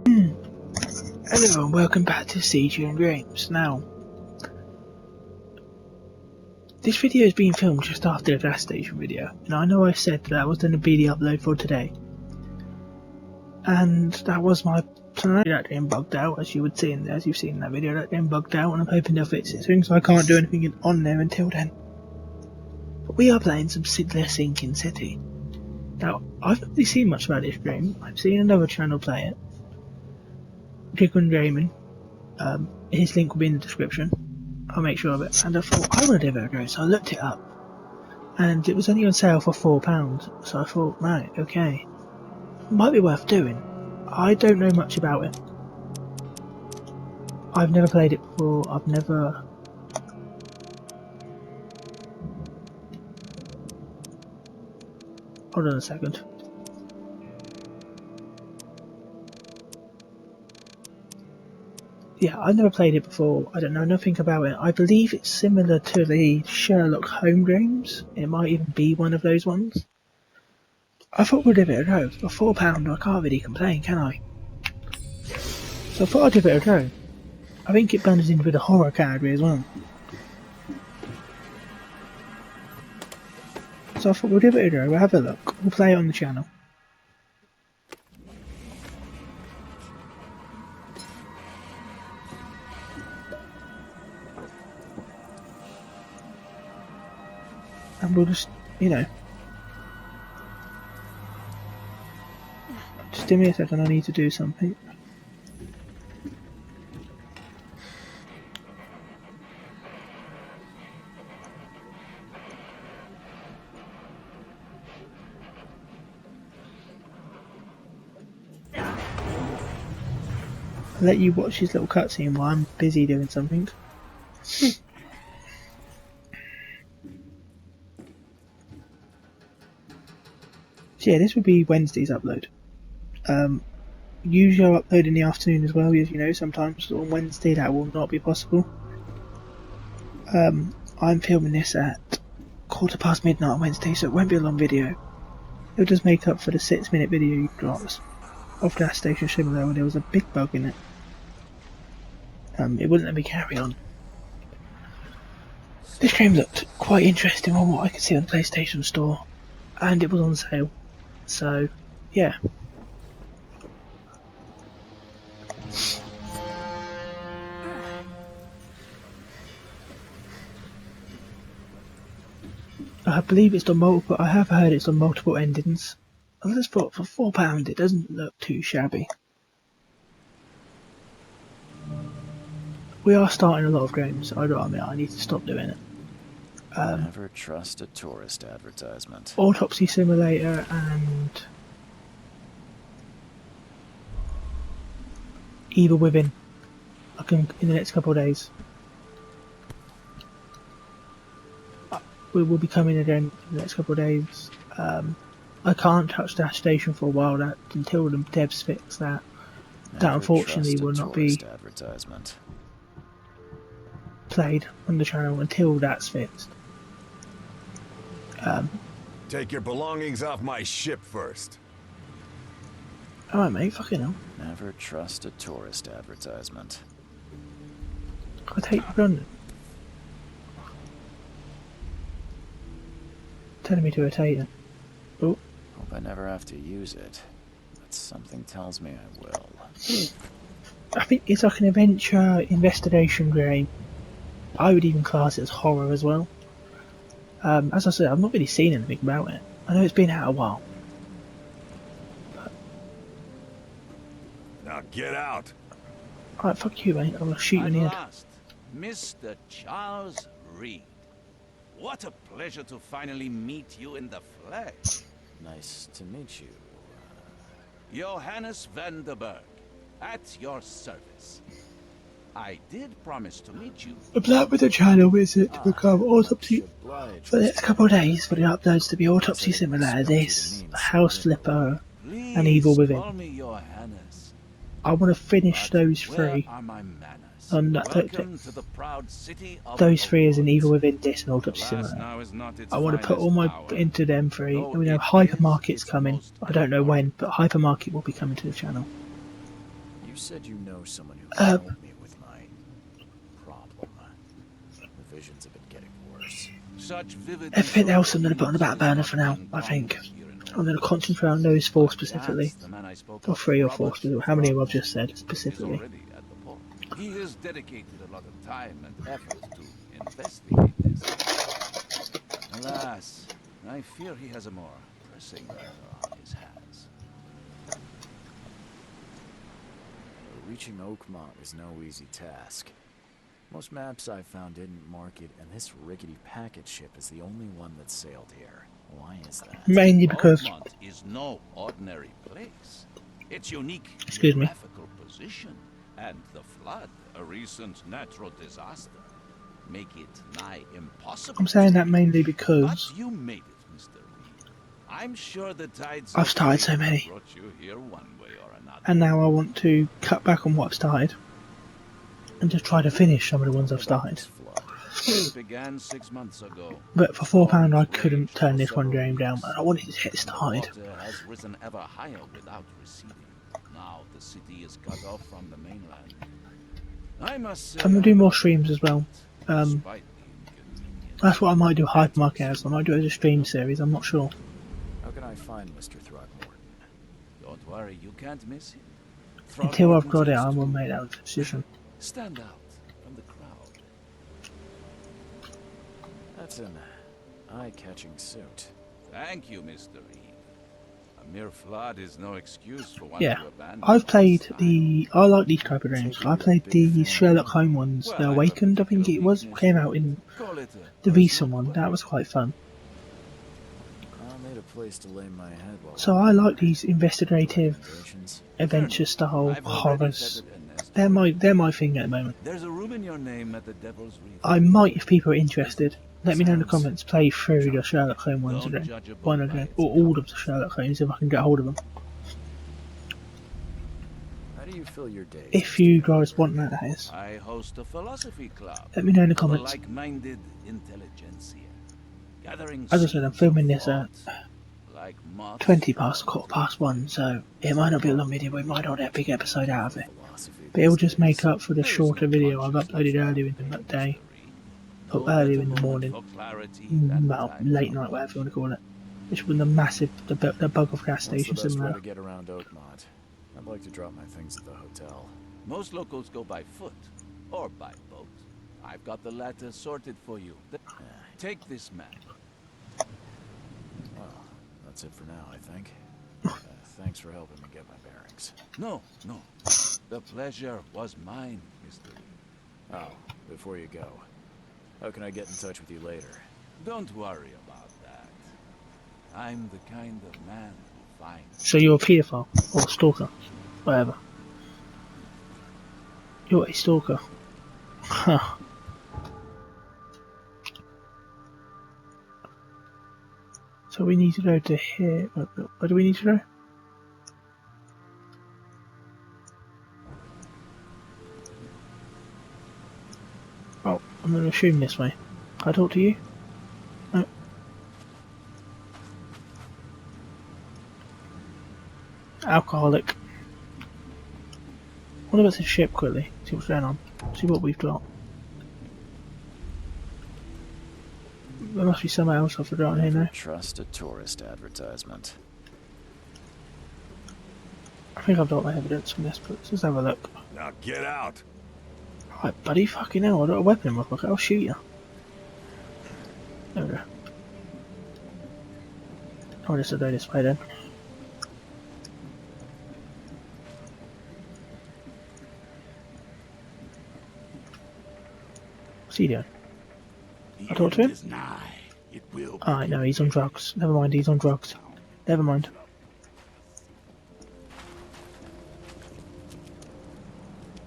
Hello and welcome back to CG and Dreams. Now, this video is being filmed just after the gas station video, and I know I said that was going to be the upload for today, and that was my plan. That didn't bugged out, as you've seen in that video. That didn't bugged out, and I'm hoping they'll fix it soon, so I can't do anything on there until then. But we are playing some Sidler Sinking City. Now, I've not really seen much about this game. I've seen another channel play it, Chicken Gaming. His link will be in the description. I'll make sure of it. And I thought, I want to give it a go, so I looked it up. And it was only on sale for £4, so I thought, right, okay. Might be worth doing. I don't know much about it. I've never played it before, Hold on a second. Yeah, I've never played it before, I don't know nothing about it. I believe it's similar to the Sherlock Holmes games. It might even be one of those ones. I thought we'd give it a go. For £4 I can't really complain, can I? So I thought I'd give it a go. I think it blends in with the horror category as well. So I thought we'll give it a go, we'll have a look. We'll play it on the channel. And we'll just, just give me a second, I need to do something. I'll let you watch his little cutscene while I'm busy doing something. So yeah, this would be Wednesday's upload. Usually I'll upload in the afternoon as well, as you know, sometimes on Wednesday that will not be possible. I'm filming this at midnight on Wednesday, so it won't be a long video. It'll just make up for the 6-minute video you got of Gas Station Simulator where there was a big bug in it. It wouldn't let me carry on. This game looked quite interesting on what I could see on the PlayStation Store, and it was on sale. So, yeah. I believe it's on multiple. I have heard it's on multiple endings. I just thought for £4 it doesn't look too shabby. We are starting a lot of games. I don't admit I need to stop doing it. Never trust a tourist advertisement. Autopsy Simulator and Evil Within. I can in the next couple of days. We will be coming again in the next couple of days. I can't touch Dash Station for a while until the devs fix that. That unfortunately will not be played on the channel until that's fixed. Take your belongings off my ship first. Alright mate, fucking hell. Never trust a tourist advertisement. I take you on. Telling me to rotate it. Oh. Hope I never have to use it, but something tells me I will. I think it's like an adventure investigation game. I would even class it as horror as well. As I said, I've not really seen anything about it. I know it's been out a while. But... Now get out. Alright, fuck you mate, I'm gonna shoot you in the head. Mr. Charles Reed. What a pleasure to finally meet you in the flesh. Nice to meet you. Johannes van der Berg, at your service. I did promise to meet you. The plan with the channel is it to become Autopsy for the next couple of days for the uploads to be Autopsy Simulator, this, House Flipper, and Evil Within. Call me Johannes. I want to finish those three. Those three is an Evil Within, this, and Autopsy Simulator. I want to put all my into them three. We know Hypermarket's coming. I don't know when, but Hypermarket will be coming to the channel. You said you know someone who can help me with my problem. The visions have been getting worse. Such vivid Everything else I'm going to put on the back burner for now, I think. I'm going to concentrate on those 4 specifically. Or 3 or 4 specifically. How many have I just said specifically? He has dedicated a lot of time and effort to investigate this. Alas, I fear he has a more pressing matter on his hands. Reaching Oakmont was no easy task. Most maps I found didn't mark it, and this rickety packet ship is the only one that sailed here. Why is that? Mainly because... Oakmont is no ordinary place. Its unique Excuse me. geographical position and the flood, a recent natural disaster, make it nigh impossible. I'm saying that mainly because... But you made it, Mr. Reed. I'm sure the tides I've started so many. brought you here one way or another. And now I want to cut back on what I've started. And just try to finish some of the ones I've started. It began 6 months ago. But for £4 I couldn't turn this one game down, and I wanted to get started. Water has risen ever higher without receding. Now the city is cut off from the mainland. I must say, I'm going to do more streams as well. despite the inconvenience, That's what I might do Hypermarket as. I might do it as a stream series, I'm not sure. How can I find Mr. Throckmorton? don't worry, you can't miss him. Until I've got it, I Throckmorton will tends make to that decision. stand out from the crowd. That's an eye-catching suit. Thank you, Mr. Reed. A mere flood is no excuse for one Yeah, to abandon I've played one's the... I like these type of games. I played the Sherlock Holmes ones, The Awakened I think it was, came out in time. Call it the recent one. That was quite fun. I made a place to lay my head while So I like these investigative, recommendations. adventure style I've already horrors. feathered a nest. They're my thing at the moment. There's a room in your name at the Devil's Reef. I might, if people are interested, let me know in the comments, play through the Sherlock Holmes ones Don't again. judge a book One by again. its Or all of the Sherlock Holmes if I can get hold of them. How do you fill your days? If you guys want that, that is. I host a philosophy club. Let me know in the for the comments. like-minded intelligentsia. Gathering As I said, I'm filming this at thought, like moths 20 past, 1:15, so it might not be a long video, we might not get a big episode out of it. Philosophy But it'll these just days. make up for the There is shorter no video I've conscious uploaded earlier in living the day. No Or earlier better in the moment morning. for clarity than the time Late of night, whatever you want to call it. Which was the massive, the bug of gas What's the station best way similar. to get around Oakmont? I'd like to drop my things at the hotel. Most locals go by foot or by boat. I've got the latter sorted for you. Take this map. Well, that's it for now, I think. Thanks for helping me get my bearings. No. The pleasure was mine, Mr. Lee. Oh, before you go, how can I get in touch with you later? Don't worry about that. I'm the kind of man who finds... So you're a paedophile, or a stalker, whatever. You're a stalker. Huh. So we need to go to here. Where do we need to go? Oh, I'm going to assume this way. Can I talk to you? No. Alcoholic. What about this ship quickly? See what's going on. See what we've got. There must be somewhere else I've forgotten here Never now. trust a tourist advertisement. I think I've got my evidence from this, but let's have a look. Now get out. Right, buddy, fucking hell, I've got a weapon in my pocket, I'll shoot you. There we go. I'll just go this way then. What's he doing? I talk to him? Alright, no, he's on drugs. Never mind, he's on drugs. Never mind.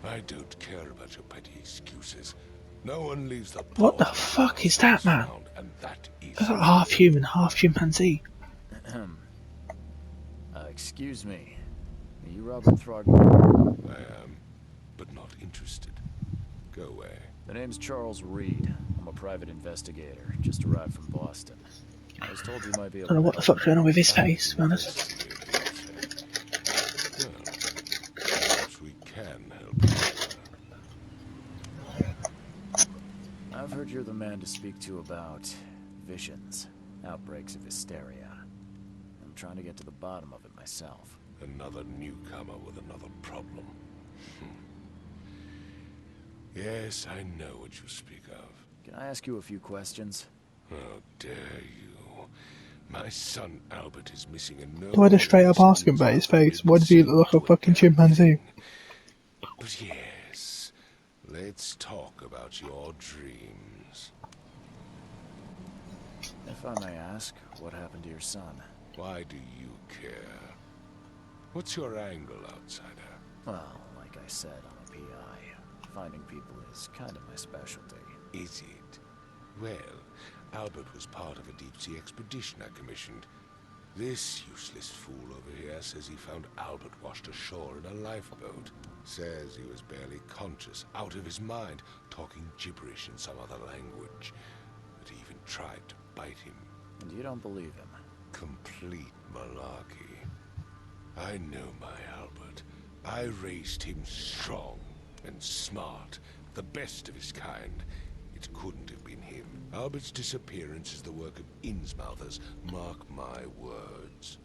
I don't care about your petty excuses. No one leaves the What the port fuck is that, man? sound, and that is That's like half human, half chimpanzee. Excuse me. Are you Robert Throgmorton? I am, but not interested. Go away. The name's Charles Reed. I'm a private investigator. Just arrived from Boston. I was told you might be I able don't know to what the help fuck's going on with his face, to be honest. Well, perhaps we can you're the man to speak to about visions, outbreaks of hysteria. I'm trying to get to the bottom of it myself. Another newcomer with another problem. Yes, I know what you speak of. Can I ask you a few questions? How dare you? My son Albert is missing and no Do I just straight up ask him about his face? Why does he look like a fucking chimpanzee? But yes, let's talk about your dreams. If I may ask, what happened to your son? Why do you care? What's your angle, outsider? Well, like I said, I'm a PI. Finding people is kind of my specialty. Is it? Well, Albert was part of a deep-sea expedition I commissioned. This useless fool over here says he found Albert washed ashore in a lifeboat. Says he was barely conscious, out of his mind, talking gibberish in some other language. That he even tried to bite him. And you don't believe him? Complete malarkey. I know my Albert. I raised him strong and smart, the best of his kind. It couldn't have been him. Albert's disappearance is the work of Innsmouthers, mark my words.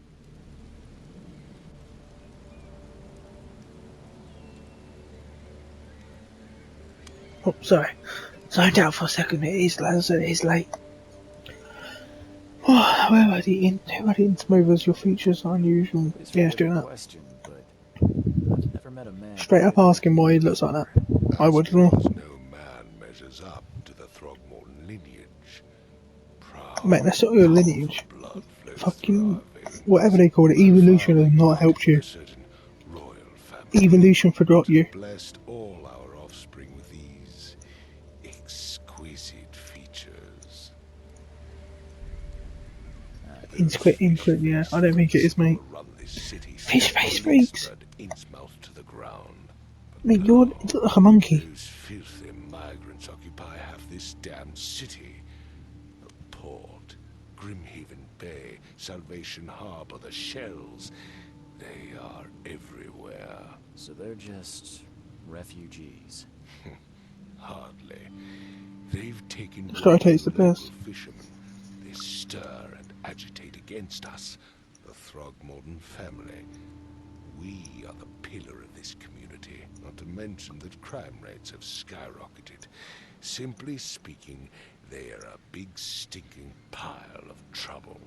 Oh, sorry. Zoned out for a second. It is, as I said, it is late. Oh, where are the Innsmouthers? Your features are unusual. Please Yeah, let's forgive do the that. question, but I've never met a man. Straight up ask him why he looks like that. I would as well. No man measures up to the Throgmorton lineage. Proud, Mate, that's not your lineage. blood flows Fucking through our veins. whatever they call it, evolution has not helped you. A certain royal family Evolution forgot you. blessed all our offspring with these exquisite features. Inquit, yeah. I don't think it is, mate. Run this city Fish face freaks. Innsmouth to the ground. Mate, you look like a monkey. Those filthy migrants occupy half this damned city. The port, Grimhaven Bay, Salvation Harbor, the shells. They are everywhere. So they're just refugees. Hardly. They've taken Strike takes the local piss. fishermen. They stir and agitate against us, the Throgmorton family. We are the pillar of this community, not to mention that crime rates have skyrocketed. Simply speaking, they are a big stinking pile of trouble.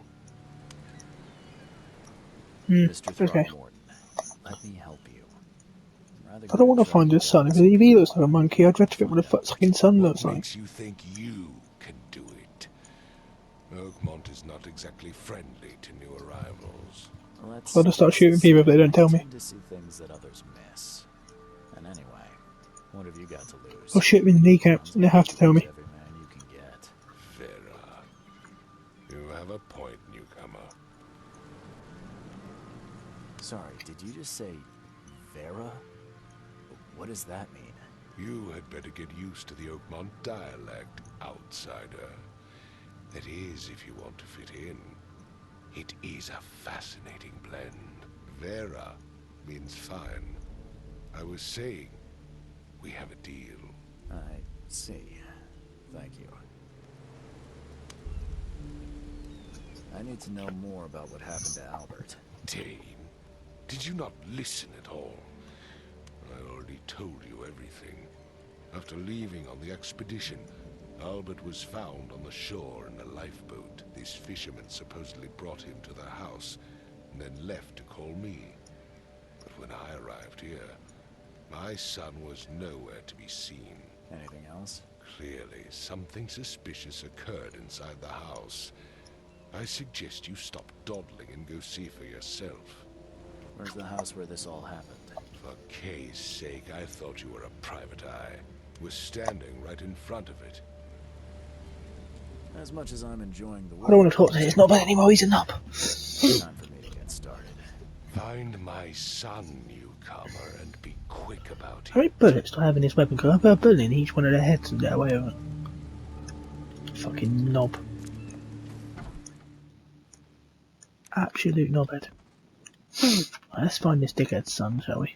Mr. okay. Throckmorton, let me help you. I'm rather I don't want to good at find his son. If he looks like a monkey, I'd rather fit what the fucking son looks What like. makes you think you can do it? Oakmont is not exactly friendly to new arrivals. Let's I'll just start shooting people if they don't tell me. tend to see things that others miss. And anyway, what have you got to lose? I'll shoot him in the kneecaps and they have to tell me. Every man you can get. Vera, you have a point, newcomer. Sorry, did you just say Vera? What does that mean? You had better get used to the Oakmont dialect, outsider. That is, if you want to fit in. It is a fascinating blend. Vera means fine. I was saying, we have a deal. I see. Thank you. I need to know more about what happened to Albert. Dane, did you not listen at all? I already told you everything. After leaving on the expedition, Albert was found on the shore in a lifeboat. This fisherman supposedly brought him to the house, and then left to call me. But when I arrived here, my son was nowhere to be seen. Anything else? Clearly, something suspicious occurred inside the house. I suggest you stop dawdling and go see for yourself. Where's the house where this all happened? For Kay's sake, I thought you were a private eye. Was standing right in front of it. As much as I'm enjoying the I don't want to talk to him. It's not bad anymore. He's a knob. time for me to get started. Find my son, newcomer, and be quick about How many it. bullets do I have in this weapon? Because I put a bullet in each one of their heads and get away with it. Fucking knob. Absolute knobhead. Right, let's find this dickhead's son, shall we?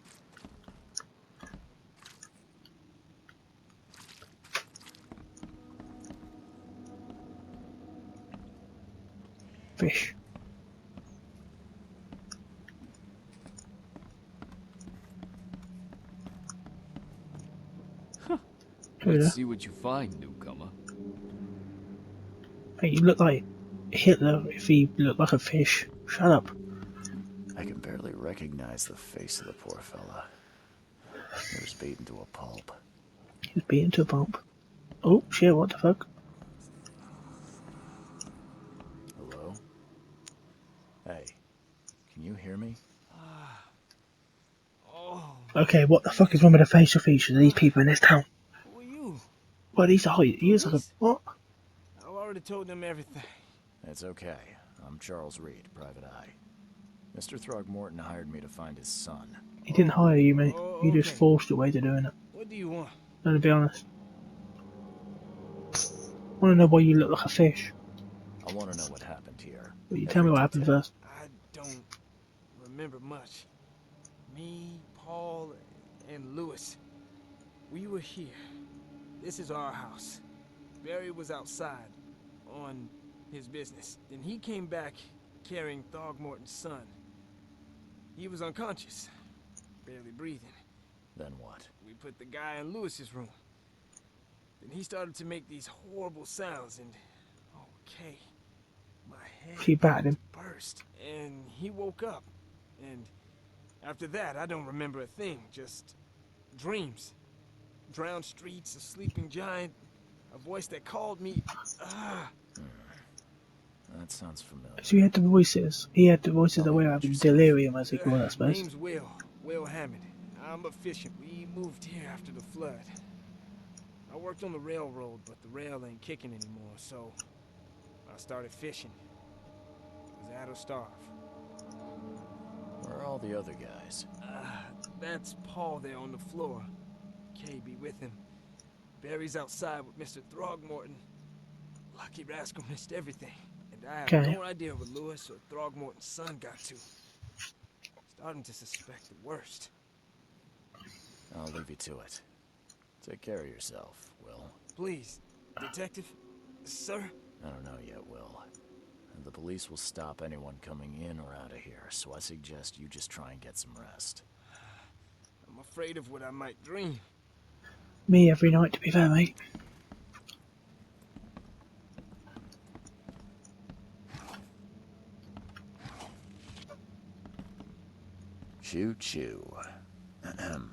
Who Let's the? see what you find, newcomer. Hey, you look like Hitler if he looked like a fish. Shut up. I can barely recognize the face of the poor fella. He was beaten to a pulp. He was beaten to a pulp. Oh shit! What the fuck? Hello? Hey, can you hear me? Okay, what the fuck is wrong with the facial features of these people in this town? Who are you? What he's height? He is like a what? I've already told them everything. It's okay. I'm Charles Reed, Private Eye. Mr. Throgmorton hired me to find his son. He didn't hire you, mate. Oh, You just okay. forced your way to doing it. What do you want? No, to be honest. I want to know why you look like a fish. I want to know what happened here. Will you tell me what happened first? I don't remember much. Me, Paul, and Lewis. We were here. This is our house. Barry was outside on his business. Then he came back carrying Throgmorton's son. He was unconscious, barely breathing. Then what? We put the guy in Lewis's room. Then he started to make these horrible sounds and... Okay. My head She battered him. burst. And he woke up. And after that, I don't remember a thing. Just dreams. Drowned streets, a sleeping giant, a voice that called me. That sounds familiar. So he had the voices. He had the voices that were having delirium, as they call it, I suppose. Name's Will Hammond. I'm a fisher. We moved here after the flood. I worked on the railroad, but the rail ain't kicking anymore, so I started fishing. It was that or starve. Where are all the other guys? That's Paul there on the floor. Kay be with him. Barry's outside with Mr. Throgmorton. Lucky rascal missed everything. And I have Okay. no idea what Lewis or Throgmorton's son got to. Starting to suspect the worst. I'll leave you to it. Take care of yourself, Will. Please, Detective, sir? I don't know yet, Will. And the police will stop anyone coming in or out of here, so I suggest you just try and get some rest. I'm afraid of what I might dream. Me every night, to be fair, mate. Choo choo. Ahem.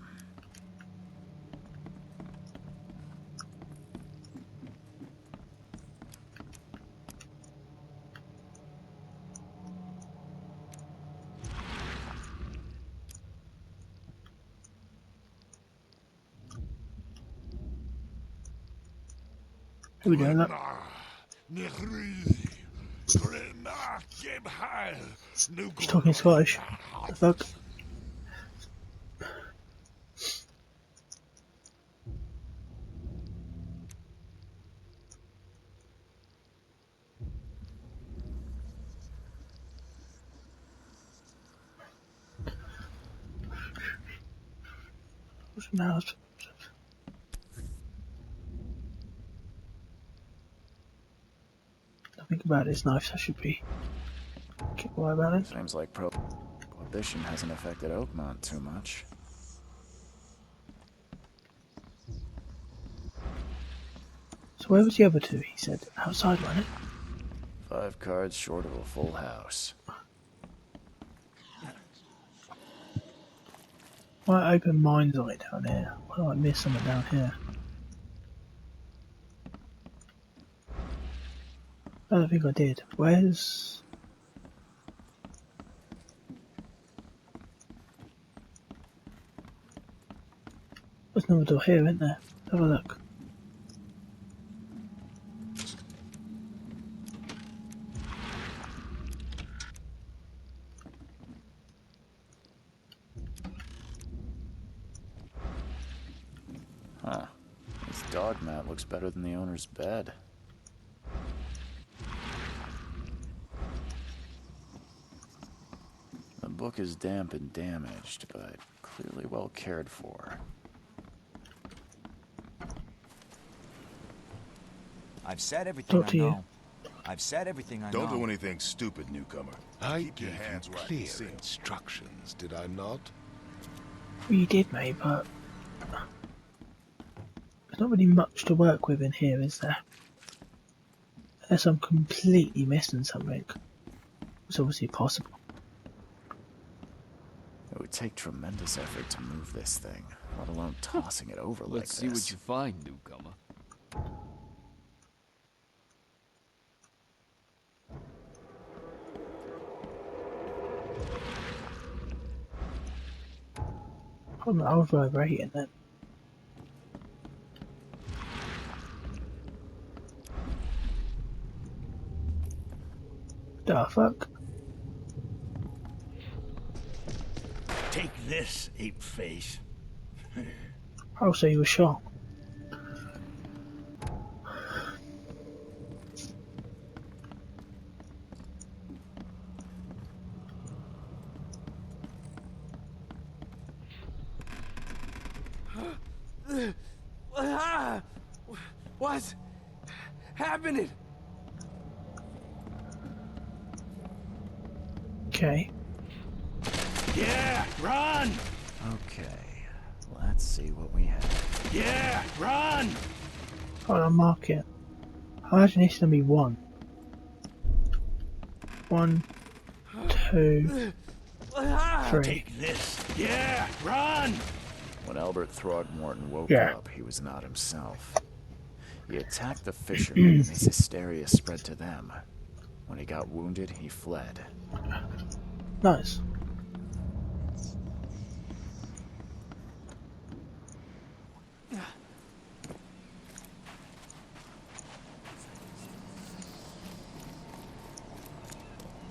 Who we doing that? He's talking Scottish. The fuck? What's the mouse? Think about this knife, I should be. Keep quiet about it. Seems like prohibition hasn't affected Oakmont too much. So where was the other two? He said outside, wasn't it? 5 cards short of a full house. Why open mind's eye down here? Why do I miss something down here? I don't think I did. Where's... There's another door here, isn't there? Have a look. Huh. This dog mat looks better than the owner's bed. The book is damp and damaged, but clearly well cared for. I've said everything Talk I to you. know. I've said everything I know. Don't do anything stupid, newcomer. I Keep your gave hands you right. clear See 'em. instructions, did I not? Well, you did, mate, but... There's not really much to work with in here, is there? Unless I'm completely missing something. It's obviously possible. It would take tremendous effort to move this thing, let alone tossing it over like Let's see what you find, newcomer. I was vibrating then. The fuck? Take this, ape face. Oh, so you were shot. What's happening? Okay. Yeah, run! Okay, let's see what we have. Yeah, run! Hold on, mark it. I imagine it's gonna be 1. 1, 2, 3. Take this. Yeah, run! When Albert Throgmorton woke Yeah. up, he was not himself. He attacked the fishermen and his hysteria spread to them. When he got wounded, he fled. Nice.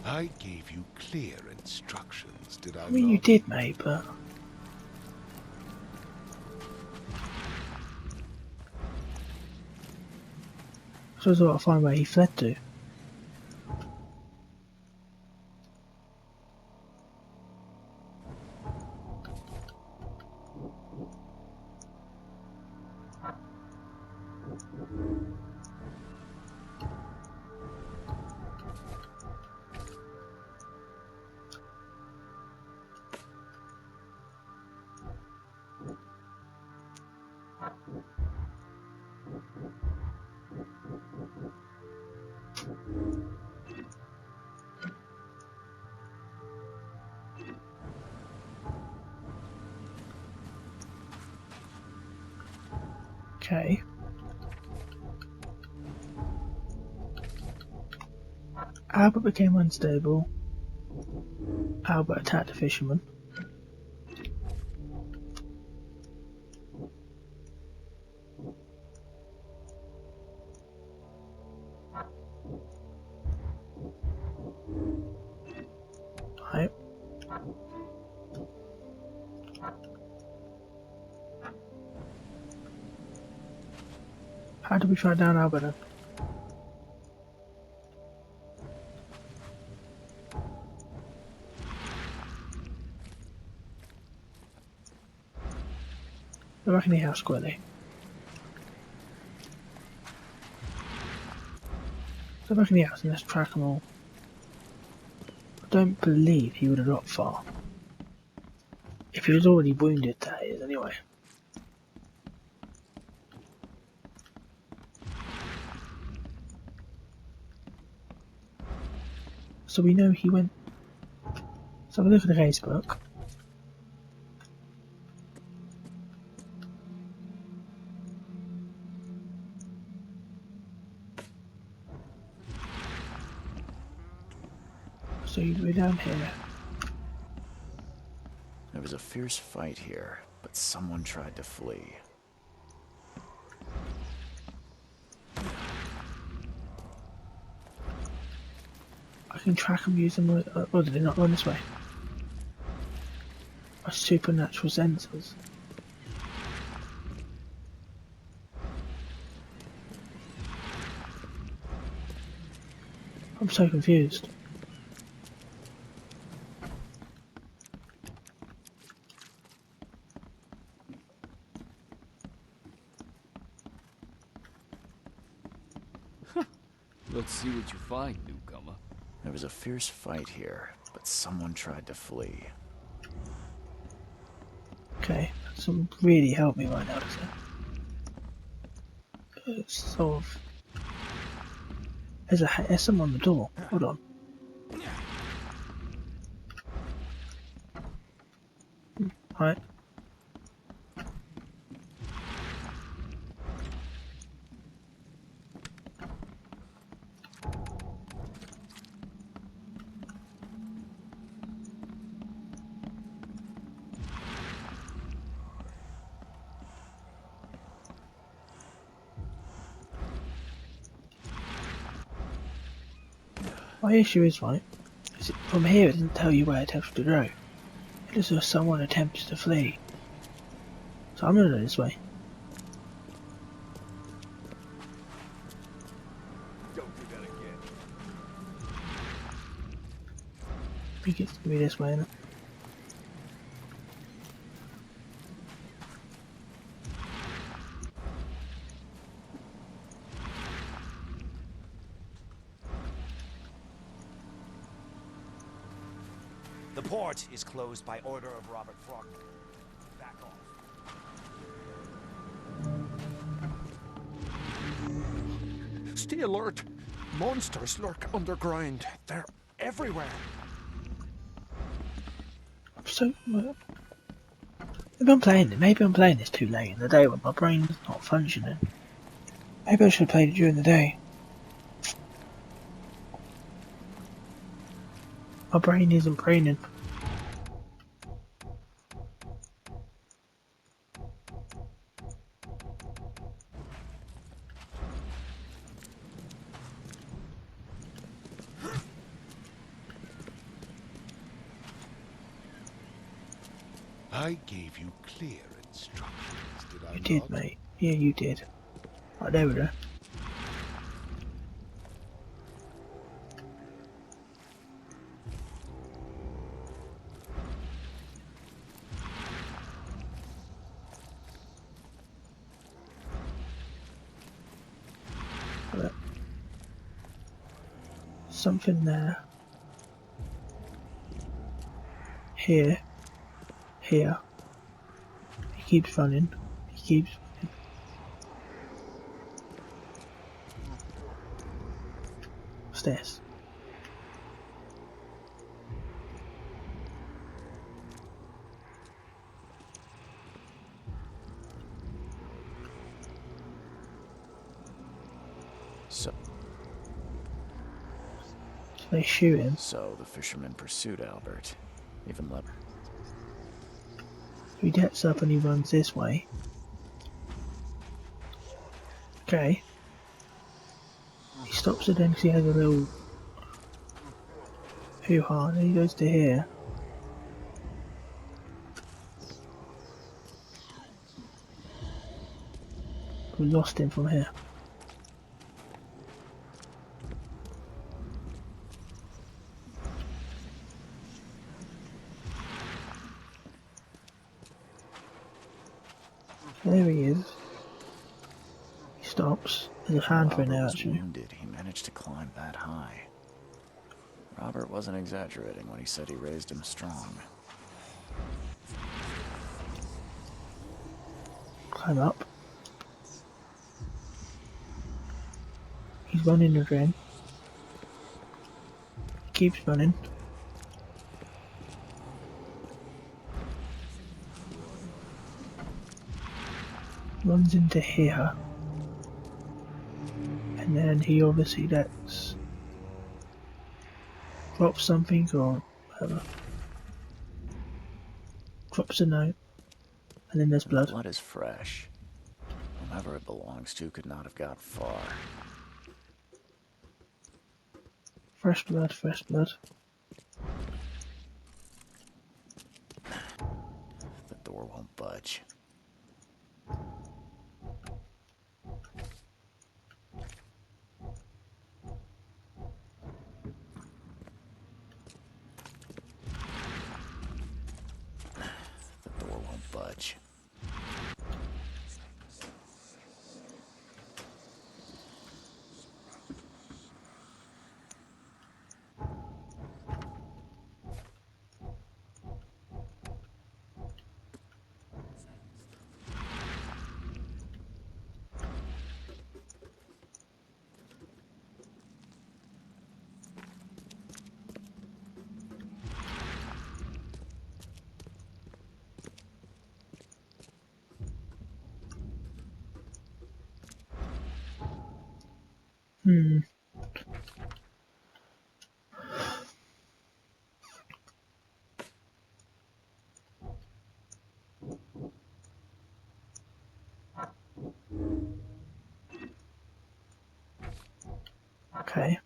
I gave you clear instructions, did I I mean, you not? did, mate, but... So I've got to find where he fled to. Okay. Albert became unstable. Albert attacked a fisherman. Right. How do we track down Albert then? Go back in the house quickly. Go back in the house and let's track them all. I don't believe he would have got far. If he was already wounded, that is, anyway. So we know he went... So have a look at the casebook. So we're down here. There was a fierce fight here, but someone tried to flee. I can track them using my... oh, did they not run this way? My supernatural sensors. I'm so confused. Let's see what you find, newcomer. There was a fierce fight here, but someone tried to flee. Okay, that doesn't really help me right now, does it? It's sort of... There's someone on the door. Hold on. Right. My issue is, right, is from here it doesn't tell you where it tells you to go. It just says someone attempts to flee. So I'm gonna go this way. Don't do that again. I think it's gonna be this way, innit? The port is closed by order of Robert Frogman. Back off. Stay alert. Monsters lurk underground. They're everywhere. So, maybe I'm playing this too late in the day when my brain's not functioning. Maybe I should have played it during the day. My brain isn't braining. I gave you clear instructions, did I You not? did, mate. Yeah, you did. Right, there we go. Look. Something there. Here. Here. He keeps running. He keeps running. What's this? So They shoot him. So the fisherman pursued Albert. Even let... He gets up and he runs this way. Okay. He stops again because he has a little hoo-ha, and then he goes to here. We lost him from here. There he is. He stops. There's a hand for Robert there was actually. wounded. He managed to climb that high. Robert wasn't exaggerating when he said he raised him strong. Climb up. He's running again. Keeps running. Runs into here. And then he obviously lets... drops something or whatever. Drops a note. And then there's The blood. blood is fresh. Whomever it belongs to could not have got far. Fresh blood, fresh blood. The door won't budge. The door won't budge. Hmm. Okay.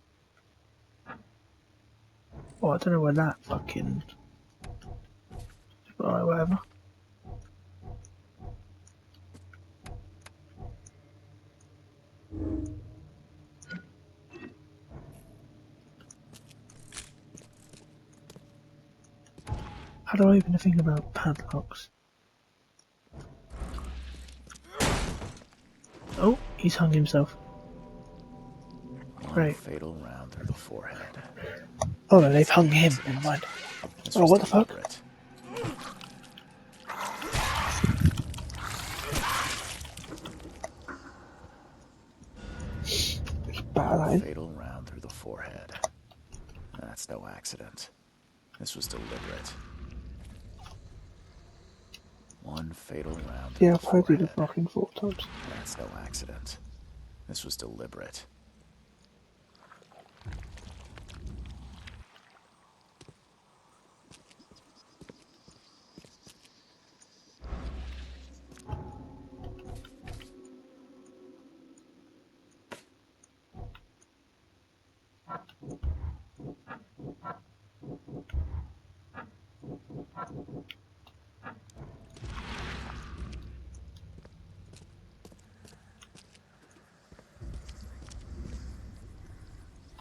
Well, I don't know where that fucking... Alright, whatever. How do I even think about padlocks? Oh, he's hung himself. One Great. fatal round through the forehead. Oh no, they've hung him. Never mind. This Oh, was what the fuck? deliberate. Bad One line. fatal round through the forehead. That's no accident. This was deliberate. One fatal round through Yeah, the I've heard you the forehead. fucking 4 times. That's no accident. This was deliberate.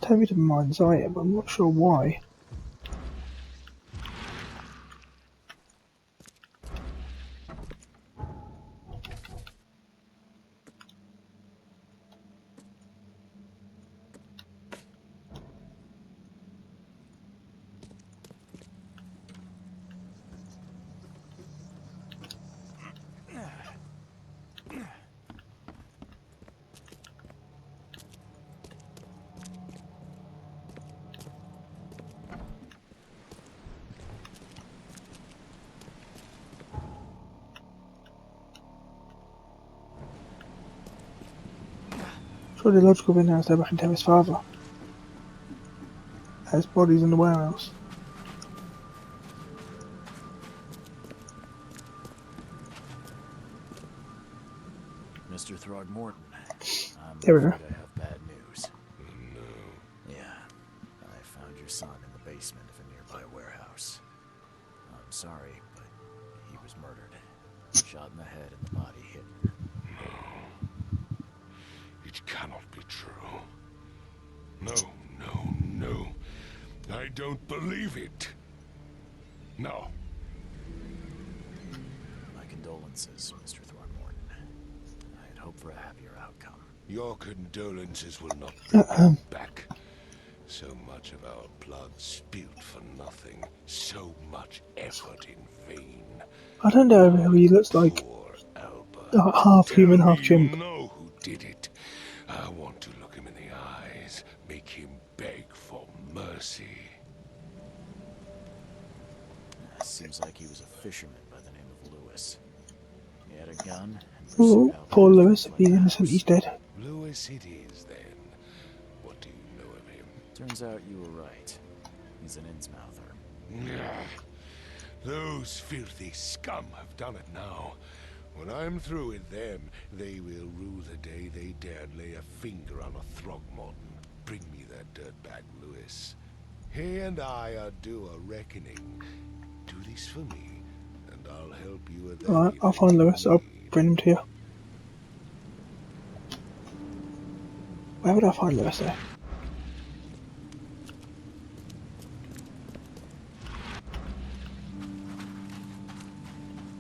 Tell me to mind's eye, but I'm not sure why. Surely the logical thing now is to go back and tell his father. His body's in the warehouse. Mr. Throgmorton, I'm There we go. afraid I have bad news. No. Yeah, I found your son in the basement of a nearby warehouse. I'm sorry, but he was murdered. Shot in the head and the body hidden. It cannot be true. No, no, no. I don't believe it. No. My condolences, Mr. Throgmorton. I had hoped for a happier outcome. Your condolences will not bring me back. So much of our blood spilled for nothing. So much effort in vain. I don't know who he looks like. Poor Albert. Half human, Tell half me chimp. you know who did it. I want to look him in the eyes, make him beg for mercy. Seems like he was a fisherman by the name of Lewis. He had a gun and Oh, pursued Albert poor after Lewis. he If fled he's the innocent, house. he's dead. Lewis it is, then. What do you know of him? Turns out you were right. He's an Innsmouther. Those filthy scum have done it now. When I'm through with them, they will rue the day they dared lay a finger on a Throgmorton. Bring me that dirtbag, Lewis. He and I are due a reckoning. Do this for me, and I'll help you with Alright, I'll anything find you Lewis. I'll need. bring him to you. Where would I find Lewis though?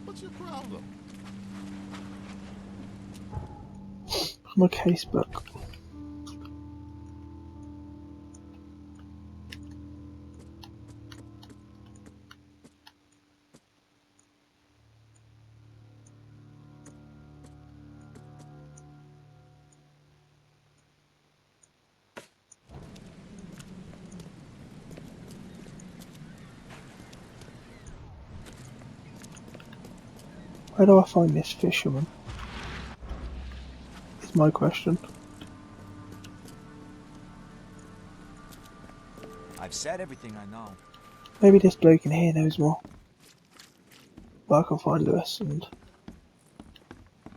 What's your problem? My casebook. Where do I find this fisherman? Is my question. I've said everything I know. Maybe this bloke in here knows more. But I can find Lewis and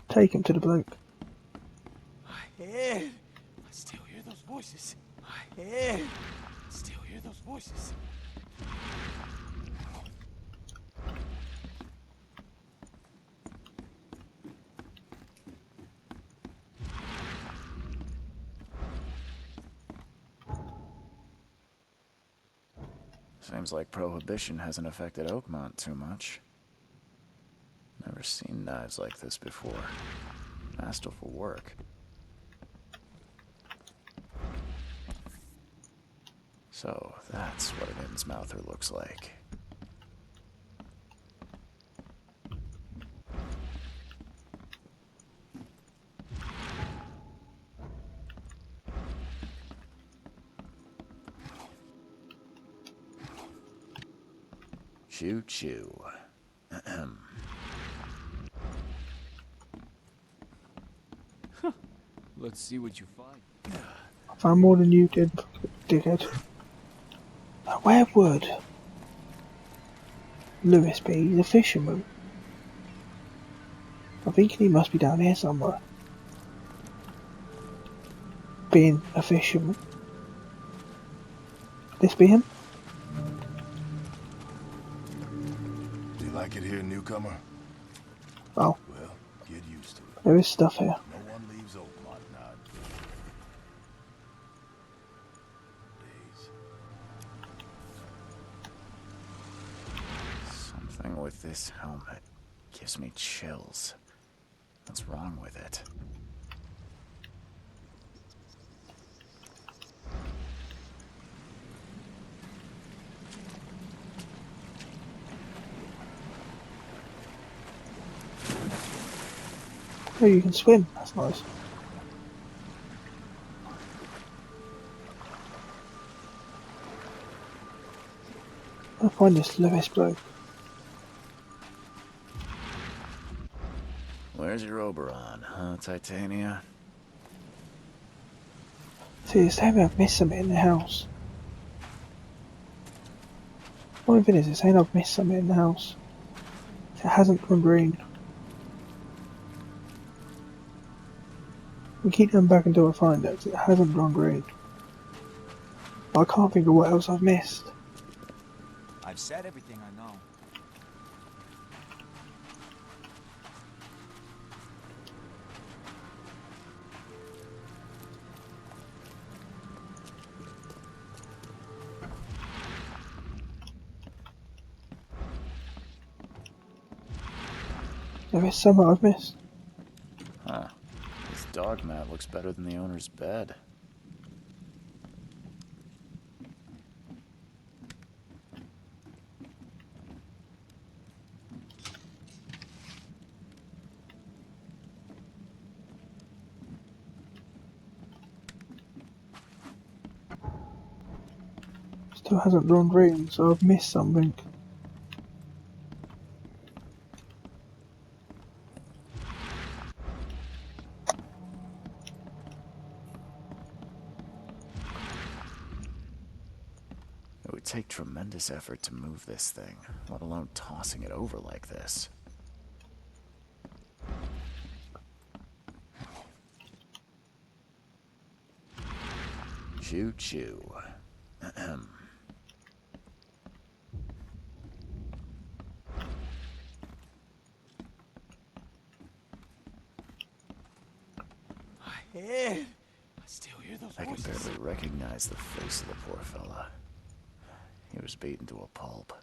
take him to the bloke. I still hear those voices. I still hear those voices. Seems like Prohibition hasn't affected Oakmont too much. Never seen knives like this before. Masterful work. So, that's what an Innsmouther looks like. Choo choo. Let's see what you find. I found more than you did, dickhead. Now where would Lewis be? He's a fisherman. I'm thinking he must be down here somewhere. Being a fisherman. Could this be him? Do you like it here, newcomer? Oh. Well, get used to it. There is stuff here. No one leaves Oakmont now. Something with this helmet gives me chills. What's wrong with it? Oh, you can swim. That's nice. I'll find this Lewis bloke. Where's your Oberon, huh, Titania? See, it's saying I've missed something in the house. One thing is, it's saying I've missed something in the house. It hasn't gone green. We keep going back until I find it. It hasn't gone green. But I can't think of what else I've missed. I've said everything I know. There is something I've missed. Huh. This dog mat looks better than the owner's bed. Still hasn't gone green, so I've missed something. It would take tremendous effort to move this thing, let alone tossing it over like this. Choo choo. Ahem. I still hear those I can voices. barely recognize the face of the poor fella. He was beaten to a pulp.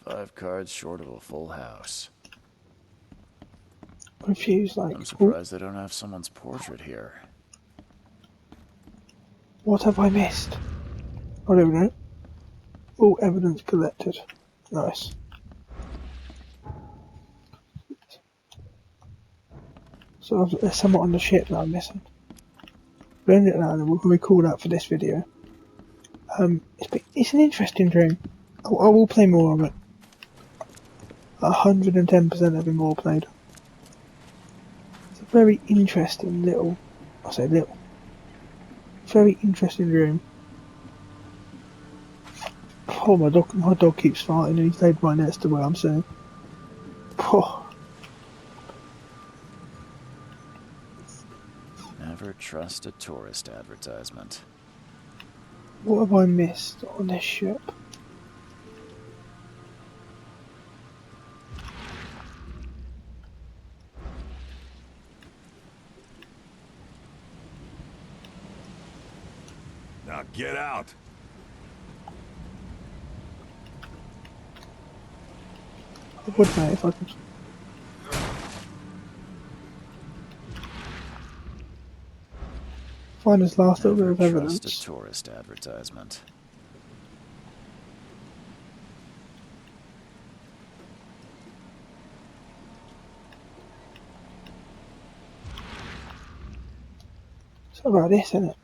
Five cards short of a full house. Confused, like, I'm surprised they don't have someone's portrait here. what have I missed? Oh, there we go. All evidence collected. Nice. So there's somewhat on the ship that I'm missing. We'll end it now and we'll record that for this video. It's an interesting dream. I will play more of it. 110% having more played. It's a very interesting little, I say little, very interesting room. Oh, my dog keeps farting and he's laid right next to where I'm sitting. Oh. Never trust a tourist advertisement. What have I missed on this ship? Now get out. I would, mate, if I could. Find this last little bit of Never evidence. trust a tourist advertisement. It's about this, isn't it?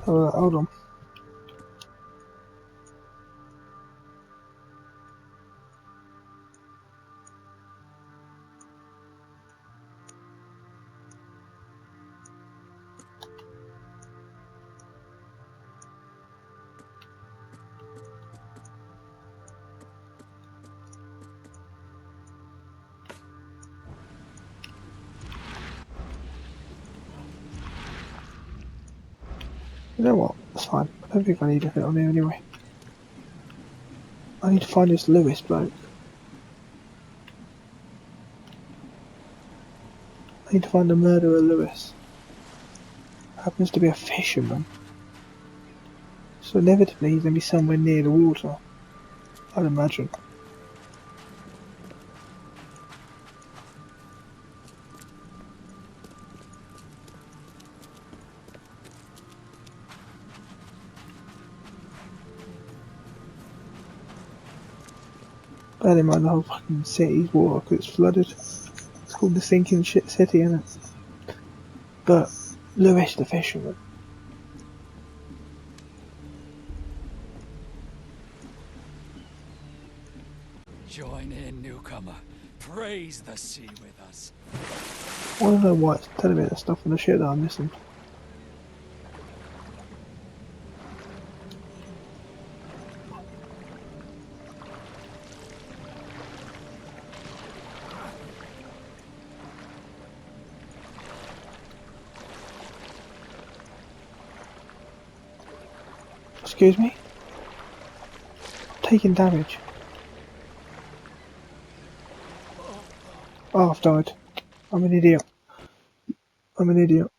Hold on. You know what? That's fine. I don't think I need a hit on here anyway. I need to find this Lewis bloke. I need to find the murderer Lewis. Happens to be a fisherman. So inevitably he's going to be somewhere near the water. I'd imagine. Bear in mind the whole fucking city's water because it's flooded. It's called the sinking shit city, isn't it? But Lewis the fisherman. Join in, newcomer. Praise the sea with us. I want to know why it's telling me that stuff on the shit that I'm missing. Excuse me? I'm taking damage. Oh, I've died. I'm an idiot. I'm an idiot.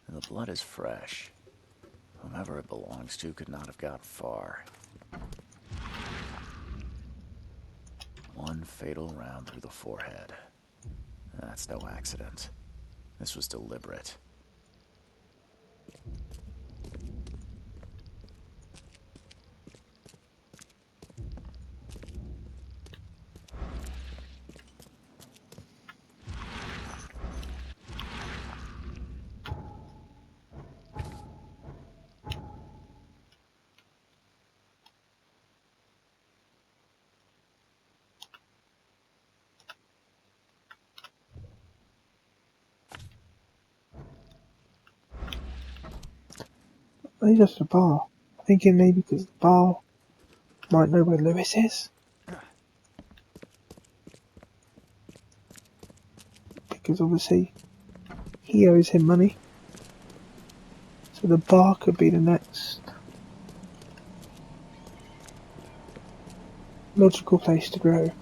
The blood is fresh. Whomever it belongs to could not have got far. One fatal round through the forehead. That's no accident. This was deliberate. I think just a bar. I'm thinking maybe because the bar might know where Lewis is. Because obviously he owes him money. So the bar could be the next logical place to go.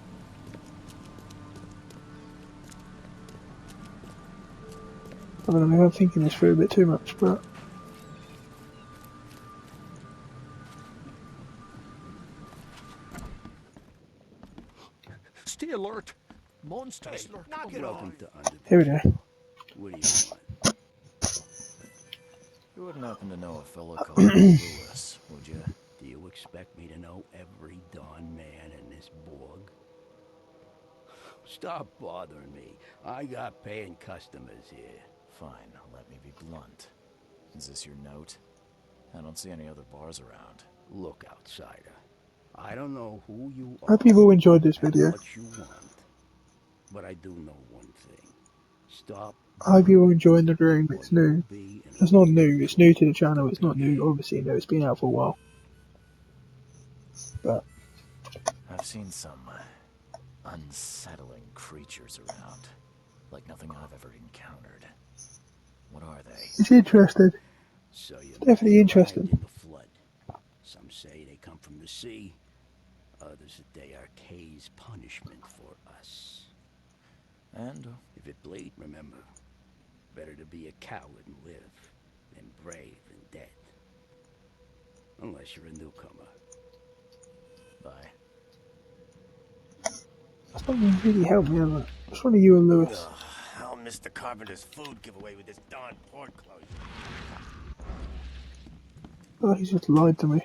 I don't know, maybe I'm thinking this through a bit too much, but Stay alert. Monsters lurking around. Welcome to Under here we go. What do you want? You wouldn't happen to know a fella called Lewis, would you? Do you expect me to know every darn man in this borg? Stop bothering me. I got paying customers here. Fine, let me be blunt. Is this your note? I don't see any other bars around. Look, outsider. I don't know who you I are. hope you've all enjoyed this and video. what you want. But I do know one thing. Stop. I hope you're all enjoying the dream. It's new. Be in It's not new, it's new to the channel, it's not new, obviously, no, it's been out for a while. But I've seen some unsettling creatures around. Like nothing I've ever encountered. What are they? it's interesting. So you Definitely interesting. in the flood. Some say they come from the sea. Others that they are Kay's punishment for us. And If it bleed, remember, better to be a coward and live than brave and dead. Unless you're a newcomer. bye. Someone really help me out. It's one of you and Lewis. I'll miss the carpenter's food giveaway with this darn port closure. Oh, he's just lied to me.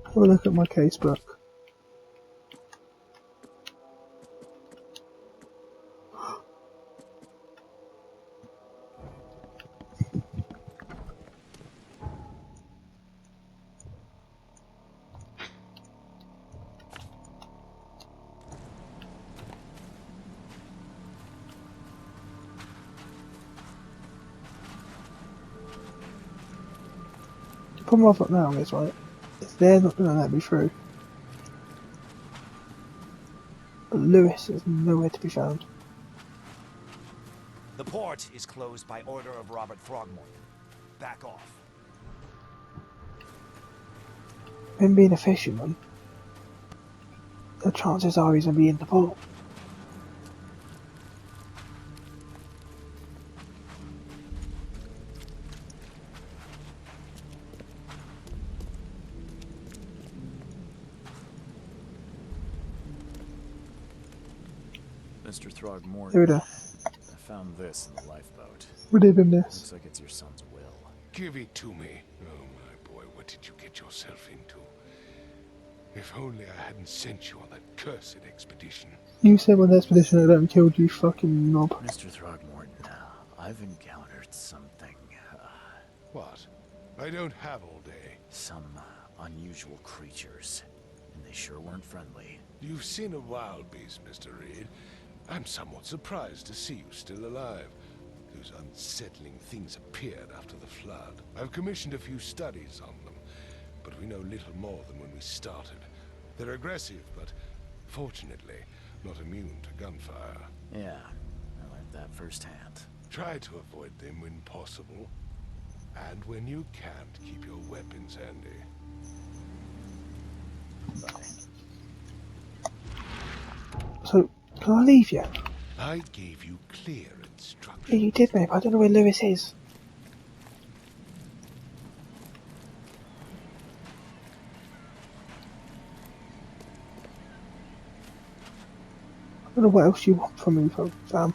Have a look at my casebook. The problem I've got now is, right, if they're not going to let me through, but Lewis is nowhere to be found. The port is closed by order of Robert Throgmorton. Back off. Him being a fisherman, the chances are he's going to be in the port. Mr. Throgmorton, Here we go. I found this in the lifeboat. Would have been this. Looks like it's your son's will. Give it to me. Oh, my boy, what did you get yourself into? If only I hadn't sent you on that cursed expedition. You said when the expedition had done killed you, fucking knob. Mr. Throgmorton, I've encountered something, What? I don't have all day. some unusual creatures, and they sure weren't friendly. You've seen a wild beast, Mr. Reed. I'm somewhat surprised to see you still alive. Those unsettling things appeared after the flood. I've commissioned a few studies on them, but we know little more than when we started. They're aggressive, but fortunately not immune to gunfire. Yeah, I learned that firsthand. Try to avoid them when possible. And when you can't, keep your weapons handy. Bye. So, can I leave yet? I gave you clear Yeah, instructions. you did, mate, but I don't know where Lewis is. I don't know what else you want from me, fam.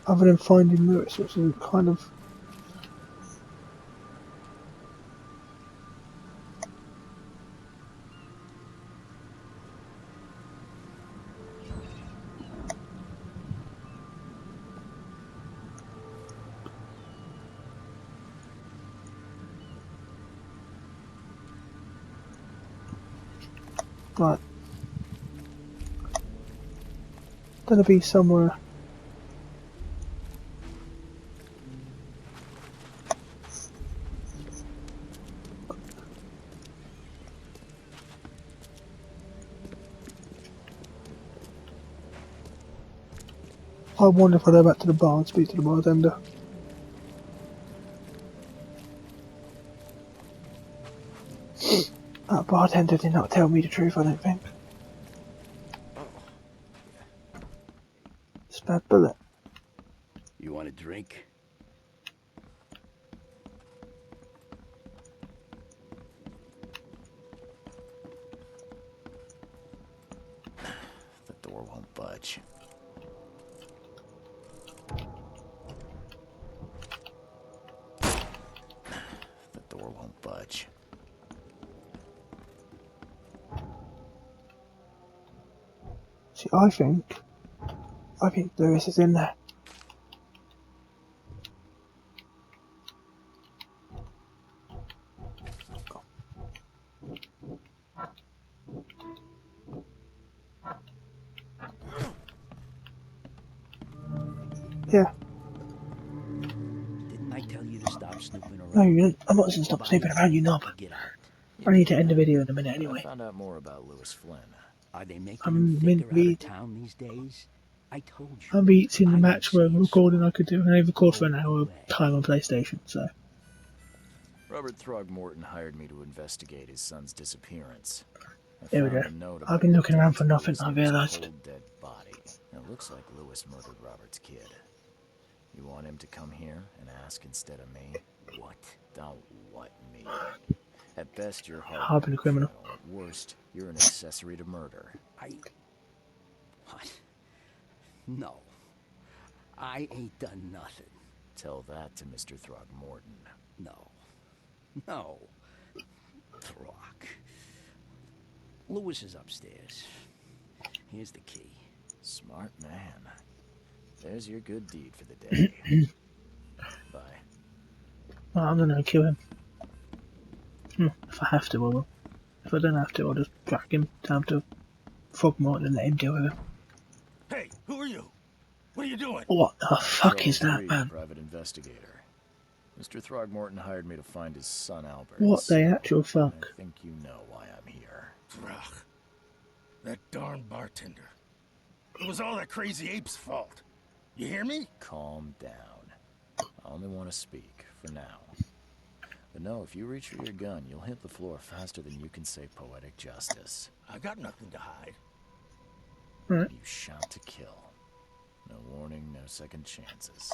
Other than finding Lewis, which is kind of... Right. Gonna be somewhere. I wonder if I go back to the bar and speak to the bartender. bartender did not tell me the truth, I don't think. It's a bad bullet. You want a drink? The door won't budge. The door won't budge. See, I think Lewis is in there. Yeah. Didn't I tell you to stop snooping around? No, you didn't. I'm not going to stop sleeping around, you knob. Get out. I need to end the video in a minute anyway. I found out more about Lewis Flynn. Are they making I'm him meant thicker to out be- of town these days? I told you. I'm beating the I match would where see I'm it recording soon. I could do. I record for an hour time on PlayStation, so. Robert Throgmorton hired me to investigate his son's disappearance. I There we found go. a note I've about been looking the around death for of nothing, Lewis I and his realised. cold, dead body. It looks like Lewis murdered Robert's kid. You want him to come here and ask instead of me? What? Don't what me. At best, you're Harboring a criminal. At worst, you're an accessory to murder. What? No. I ain't done nothing. Tell that to Mr. Throgmorton. No. No. Throg. Lewis is upstairs. Here's the key. Smart man. There's your good deed for the day. Bye. Well, I'm gonna kill him. If I have to, I will. If I don't have to, I'll just drag him down to Frogmort and let him deal with him. Hey, who are you? What are you doing? What the fuck is that, Charles Reed, man? Private investigator. Mr. Throgmorton hired me to find his son Albert. What the actual fuck? I think you know why I'm here. Throg. That darn bartender. It was all that crazy ape's fault. You hear me? Calm down. I only want to speak, for now. But no, if you reach for your gun, you'll hit the floor faster than you can say poetic justice. I got nothing to hide. Right. You shout to kill. No warning, no second chances.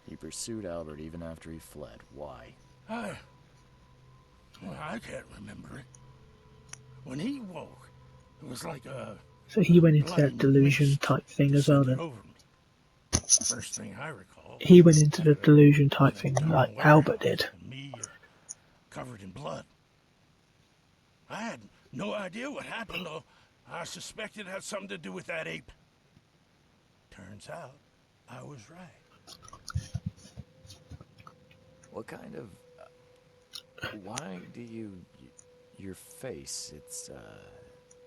He pursued Albert even after he fled. Why? I can't remember it. When he woke, it was like a... So he went into that delusion type thing as well then. over me. First thing I recall... He went into the delusion type thing like Albert did. And me, covered in blood. I had no idea what happened, though. I suspected it had something to do with that ape. Turns out, I was right. What kind of... why do you... your face, it's,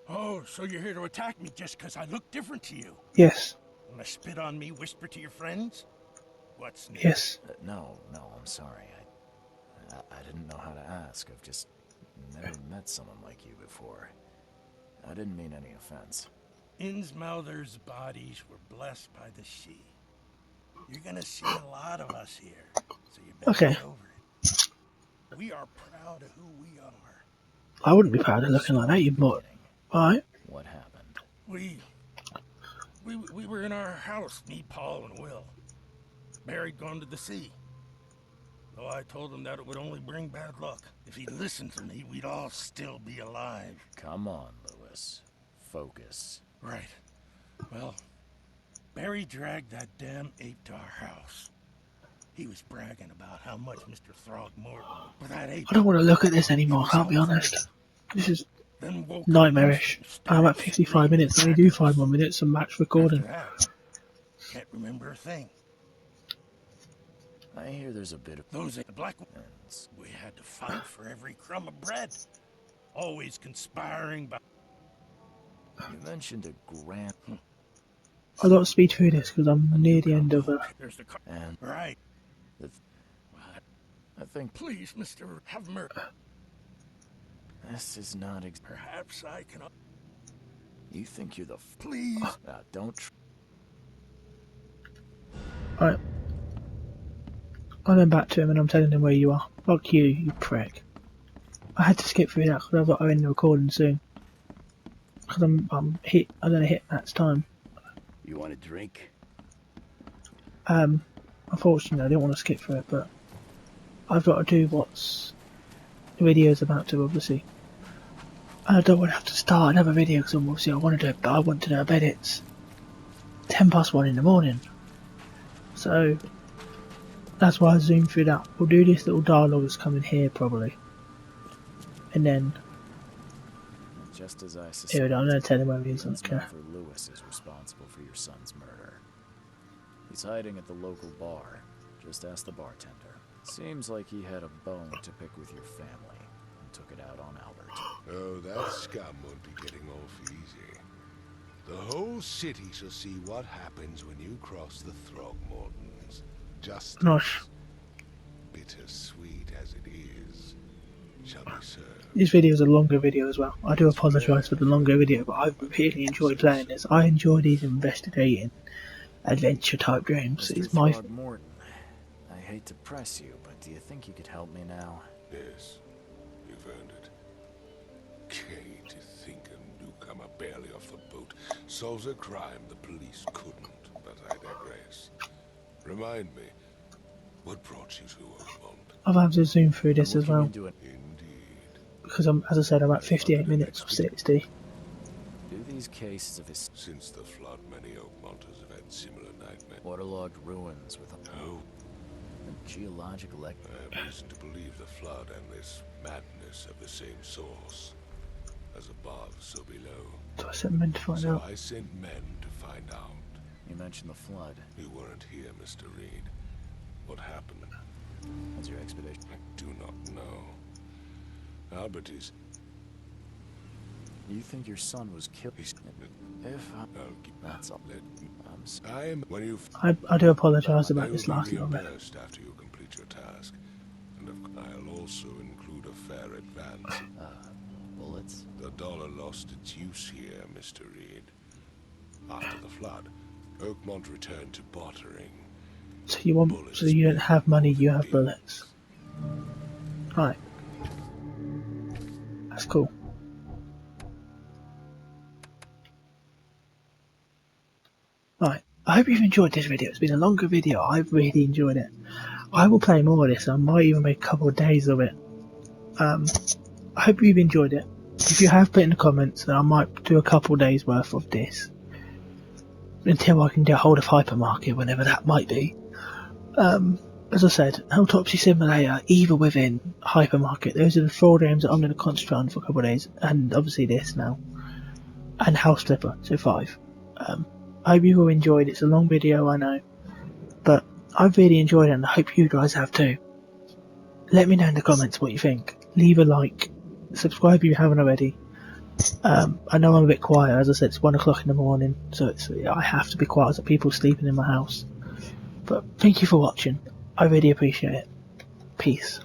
Oh, so you're here to attack me just because I look different to you? Yes. Wanna spit on me, whisper to your friends? What's new? Yes. no, I'm sorry. I didn't know how to ask. I've just never met someone like you before. I didn't mean any offense. Innsmouther's bodies were blessed by the sea. You're gonna see a lot of us here, so you better Okay. get over it. We are proud of who we are. I wouldn't be proud of looking like that, you mutt. Alright. What happened? We were in our house, me, Paul, and Will. Barry'd gone to the sea. Though I told him that it would only bring bad luck. If he'd listened to me, we'd all still be alive. Come on, Lewis. Focus. Right. Well, Barry dragged that damn ape to our house. He was bragging about how much Mr. Throgmorton for that ape. I don't want to look at this anymore, I can't be honest. This is Then woke up nightmarish. and I'm at 55 minutes, I only do 5 more minutes of match recording. After that, can't remember a thing. I hear there's a bit of... Those are the black ones. We had to fight for every crumb of bread. Always conspiring by... You mentioned a grand... I got to speed through this because I'm near the end of There's the car. And Right. I think Please, Mr. Have mercy. this is not... Perhaps I can... You think you're the... Please. Now, don't... Alright. I'm going back to him and I'm telling him where you are. Fuck you, you prick. I had to skip through that because I thought I ended the recording soon. Because I'm gonna hit Matt's time. You want a drink? Unfortunately I didn't want to skip through it, but I've got to do what's the video's about to, obviously. And I don't want to have to start another video because obviously I want to do it, but I want to do it. I bet it's 1:10 in the morning. So that's why I zoomed through that. We'll do this little dialogue that's coming here probably. And then Just as I here, I'm going to tell him where he is. Okay. Lewis is responsible for your son's murder. He's hiding at the local bar. Just ask the bartender. Seems like he had a bone to pick with your family and took it out on Albert. Oh, that scum won't be getting off easy. The whole city shall see what happens when you cross the Throgmortons. Justice, Nice. bittersweet as it is, shall be served. This video is a longer video as well. I do apologise for the longer video, but I've really enjoyed playing this. I enjoy these investigating, adventure type games. Mr. It's my Throgmorton, I hate to press you, but do you think you could help me now? Yes, you've earned it. Kay, to think a newcomer barely off the boat solves a crime the police couldn't, but I digress. Remind me, what brought you to Oakmont? I've had to zoom through this as well. Indeed. Because as I said, I'm at 58 minutes of 60. Do these cases of his Since the flood, many Oakmonters have had similar nightmares. waterlogged ruins with Oh, a geological I have reason to believe the flood and this madness have the same source. As above, so below. So I sent men to find So out. I sent men to find out. You mentioned the flood. You weren't here, Mr. Reed. What happened? What's your expedition? I do not know. Albert is... You think your son was killed? If that's all. I am... When you... I do apologise about this last little bit. After you complete your task. And I'll also include a fair advance. Bullets? The dollar lost its use here, Mr. Reed. After the flood, Oakmont returned to bartering. So you want, so you don't have money, you have bullets. Right. That's cool. Right. I hope you've enjoyed this video. It's been a longer video. I've really enjoyed it. I will play more of this. I might even make a couple of days of it. I hope you've enjoyed it. If you have, put in the comments, and I might do a couple of days worth of this. Until I can get hold of Hypermarket, whenever that might be. As I said, Autopsy Simulator, either within Hypermarket. Those are the 4 games that I'm going to concentrate on for a couple of days. And obviously this now. And House Flipper, so 5. I hope you all enjoyed it. It's a long video, I know. But I've really enjoyed it, and I hope you guys have too. Let me know in the comments what you think. Leave a like. Subscribe if you haven't already. I know I'm a bit quiet. As I said, it's 1 o'clock in the morning, so I have to be quiet as people sleeping in my house. But thank you for watching. I really appreciate it. Peace.